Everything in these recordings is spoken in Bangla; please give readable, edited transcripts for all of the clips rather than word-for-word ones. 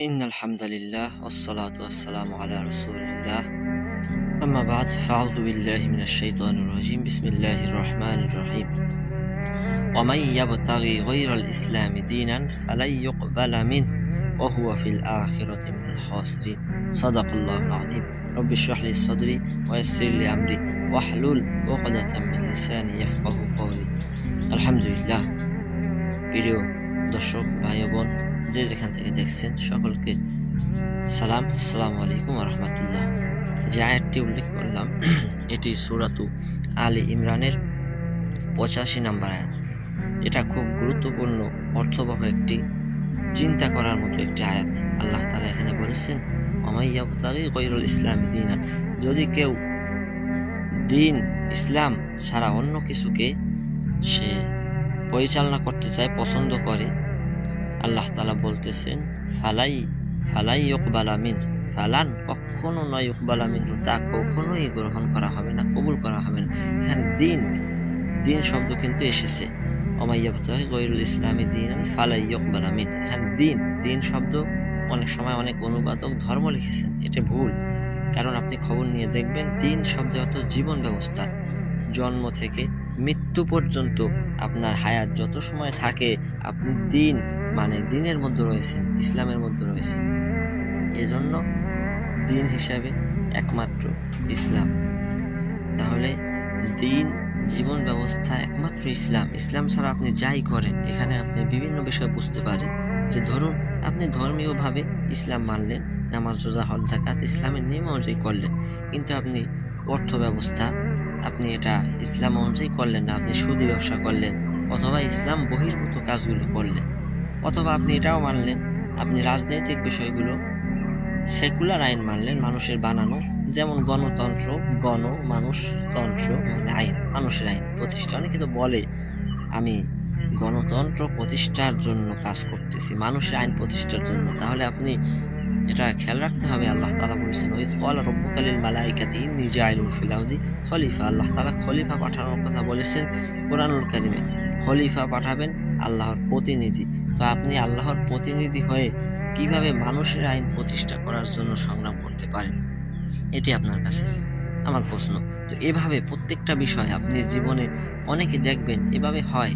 إن الحمد لله والصلاة والسلام على رسول الله أما بعد فأعوذ بالله من الشيطان الرجيم بسم الله الرحمن الرحيم ومن يبتغي غير الإسلام دينا فلن يقبل منه وهو في الآخرة من الخاسرين صدق الله العظيم رب اشرح لي صدري ويسر لي أمري واحلل عقدة من لساني يفقه قولي الحمد لله প্রিয় দর্শক ভাই বোন যে যেখান থেকে দেখছেন সকলকে সালাম, আসসালামু আলাইকুম ওয়া রাহমাতুল্লাহ। যে আয়াতটি উল্লেখ করলাম এটি সূরাতু আলী ইমরানের 85 নম্বর আয়াত। এটা খুব গুরুত্বপূর্ণ অর্থবহ একটি চিন্তা করার মতো একটি আয়াত। আল্লাহ তাআলা এখানে বলেছেন ওয়া ইয়াবতাগি গায়রুল ইসলামি দীনান, যদি কেউ দিন ইসলাম ছাড়া অন্য কিছুকে সে পরিচালনা করতে চায়, পছন্দ করে, আল্লাহ তাআলা বলতেছেন ফালাই ইউকবালা মিন, ফালান কখনো নয়, ইউকবালা মিন তা কখনোই গ্রহণ করা হবে না, কবুল করা হবে না। এখানে দিন শব্দ কিন্তু এসেছে ওমাইয়াবতাগি গায়রুল ইসলামি দীনান ফালাই ইউকবালা মিন। এখানে দিন শব্দ অনেক সময় অনেক অনুবাদক ধর্ম লিখেছেন, এটা ভুল। কারণ আপনি খবর নিয়ে দেখবেন দিন শব্দ অর্থ জীবন ব্যবস্থা, জন্ম থেকে মৃত্যু পর্যন্ত আপনার হায়াত যত সময় থাকে আপনি দিনের মধ্যে রয়েছেন, ইসলামের মধ্যে রয়েছেন। এজন্য দিন হিসাবে একমাত্র ইসলাম। তাহলে জীবন ব্যবস্থা একমাত্র ইসলাম ছাড়া আপনি যাই করেন, এখানে আপনি বিভিন্ন বিষয় বুঝতে পারেন যে ধরুন আপনি ধর্মীয়ভাবে ইসলাম মানলেন, নামাজ রোজা হজ যাকাত ইসলামের নিয়ম অনুযায়ী করলেন, কিন্তু আপনি অর্থ ব্যবস্থা আপনি এটা ইসলাম অনুযায়ী করলেন না, আপনি সুদী ব্যবসা করলেন, অথবা ইসলাম বহির্ভূত কাজগুলো করলেন, অথবা আপনি এটাও মানলেন আপনি রাজনৈতিক বিষয়গুলো সেকুলার আইন মানলেন, মানুষের বানানো, যেমন গণতন্ত্র, মানুষতন্ত্র মানে আইন, মানুষের আইন প্রতিষ্ঠা। অনেকে তো বলে আমি গণতন্ত্র প্রতিষ্ঠার জন্য কাজ করতেছি, মানুষের আইন প্রতিষ্ঠার জন্য। তাহলে আপনি এটা খেয়াল রাখতে হবে। আল্লাহ তাআলা বলেছেন ওয়াইয ক্বালা রাব্বুকা লিল মালাইকাতি ইন্নী জাইলুন ফিল আরদি খলিফা। আল্লাহ তাআলা খলিফা পাঠানোর কথা বলেছেন কোরআনুল কারীমে। খলিফা পাঠাবেন, আল্লাহর প্রতিনিধি। তো আপনি আল্লাহর প্রতিনিধি হয়ে কিভাবে মানুষের আইন প্রতিষ্ঠা করার জন্য সংগ্রাম করতে পারেন, এটি আপনার কাছে আমার প্রশ্ন। তো এভাবে প্রত্যেকটা বিষয় আপনি জীবনে অনেকে দেখবেন এভাবে হয়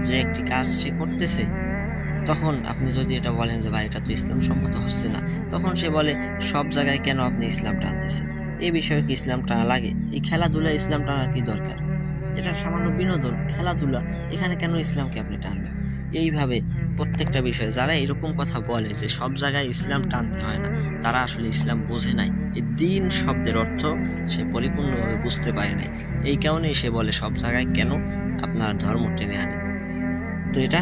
যে একটি কাজ সে করতেছে, তখন আপনি যদি এটা বলেন যে ভাই এটা তো ইসলাম সম্মত হচ্ছে না, তখন সে বলে সব জায়গায় কেন আপনি ইসলাম টানতেছেন, এই বিষয়ে কি ইসলাম টানা লাগে? এই খেলাধুলা ইসলাম টানার কি দরকার? এটা সামান্য বিনোদন, খেলাধুলা, এখানে কেন ইসলামকে আপনি টানবেন? এইভাবে প্রত্যেকটা বিষয়ে যারা এরকম কথা বলে যে সব জায়গায় ইসলাম টানতে হয় না, তারা আসলে ইসলাম বোঝে নাই। এই দিন শব্দের অর্থ সে পরিপূর্ণভাবে বুঝতে পারে নাই, এই কারণেই সে বলে সব জায়গায় কেন আপনার ধর্ম টেনে আনেন। তো এটা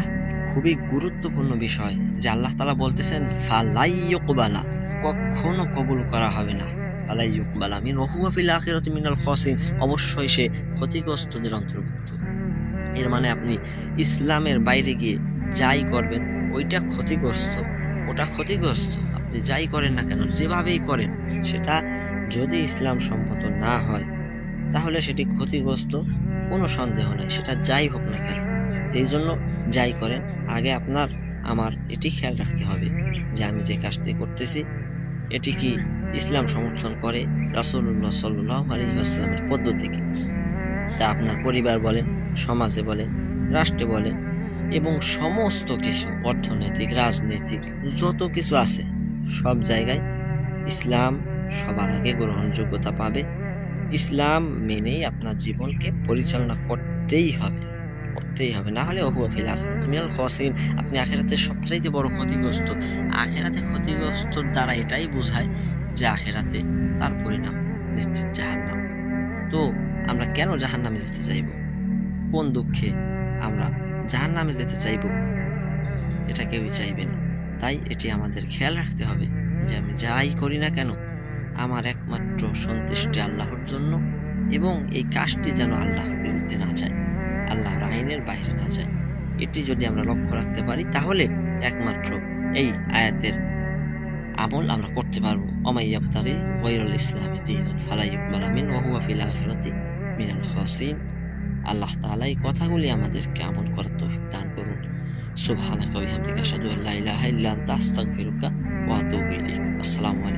খুবই গুরুত্বপূর্ণ বিষয় যে আল্লাহ তাআলা বলতেছেন ফালাই ইউকবালা, কখনো কবুল করা হবে না, ফালাই ইউকবালা মিন ওয়া হুয়া ফিল আখিরাতি মিনাল খাসিরিন, অবশ্যই সে ক্ষতিগ্রস্তদের অন্তর্ভুক্ত। এর মানে আপনি ইসলামের বাইরে গিয়ে যাই করবেন ওটা ক্ষতিগ্রস্ত। আপনি যাই করেন না কেন, যেভাবেই করেন, সেটা যদি ইসলাম সম্মত না হয় তাহলে সেটি ক্ষতিগ্রস্ত, কোনো সন্দেহ নাই, সেটা যাই হোক না কেন। এই জন্য যাই করেন আগে আমার এটি খেয়াল রাখতে হবে যে আমি যে কাজটি করতেছি এটি কি ইসলাম সমর্থন করে, রাসূলুল্লাহ সাল্লাল্লাহু আলাইহি ওয়াসাল্লামের পদ্ধতিকে। তা আপনার পরিবার বলেন, সমাজে বলেন, রাষ্ট্রে বলেন, এবং সমস্ত কিছু অর্থনৈতিক, রাজনৈতিক যত কিছু আছে সব জায়গায় ইসলাম সবার আগে গ্রহণযোগ্যতা পাবে। ইসলাম মেনেই আপনার জীবনকে পরিচালনা করতেই হবে, না হলে ওহুয়া ফিল আখিরাতি মিনাল খাসিরিন, আপনি আখিরাতে সবচাইতে বড় ক্ষতিগ্রস্ত। আখিরাতে ক্ষতিগ্রস্ত দ্বারা এটাই বোঝায় যে আখিরাতে তার পরিণাম নিশ্চিত জাহান্নাম। তো আমরা কেন জাহান্নামে যেতে চাইব? কোন দুঃখে আমরা জাহান্নামে যেতে চাইব? এটা কেউই চাইবে না। তাই এটি আমাদের খেয়াল রাখতে হবে যে আমি যাই করি না কেন আমার একমাত্র সন্তুষ্টি আল্লাহর জন্য, এবং এই কাজটি যেন আল্লাহর বিরুদ্ধে না যায়, আল্লাহর আইনের বাইরে না যায়। এটি যদি আমরা লক্ষ্য রাখতে পারি তাহলে একমাত্র এই আয়াতের আমল আমরা করতে পারবো। ওমাইয়াবতাগি গায়রুল ইসলামি দীনান ফালা ইউকবালা মিনহু ওয়া হুয়া ফিল আখিরাতি মিনাল খাসিরিন। আল্লাহ তাআলা এই কথাগুলি আমাদেরকে আমল করার তৌফিক দান করুন। সুবহানাকা ওয়া বিহামদিকা আশহাদু আল্লা ইলাহা ইল্লা আনতা আস্তাগফিরুকা ওয়া আতুবু ইলাইক। আসসালামু আলাইকুম।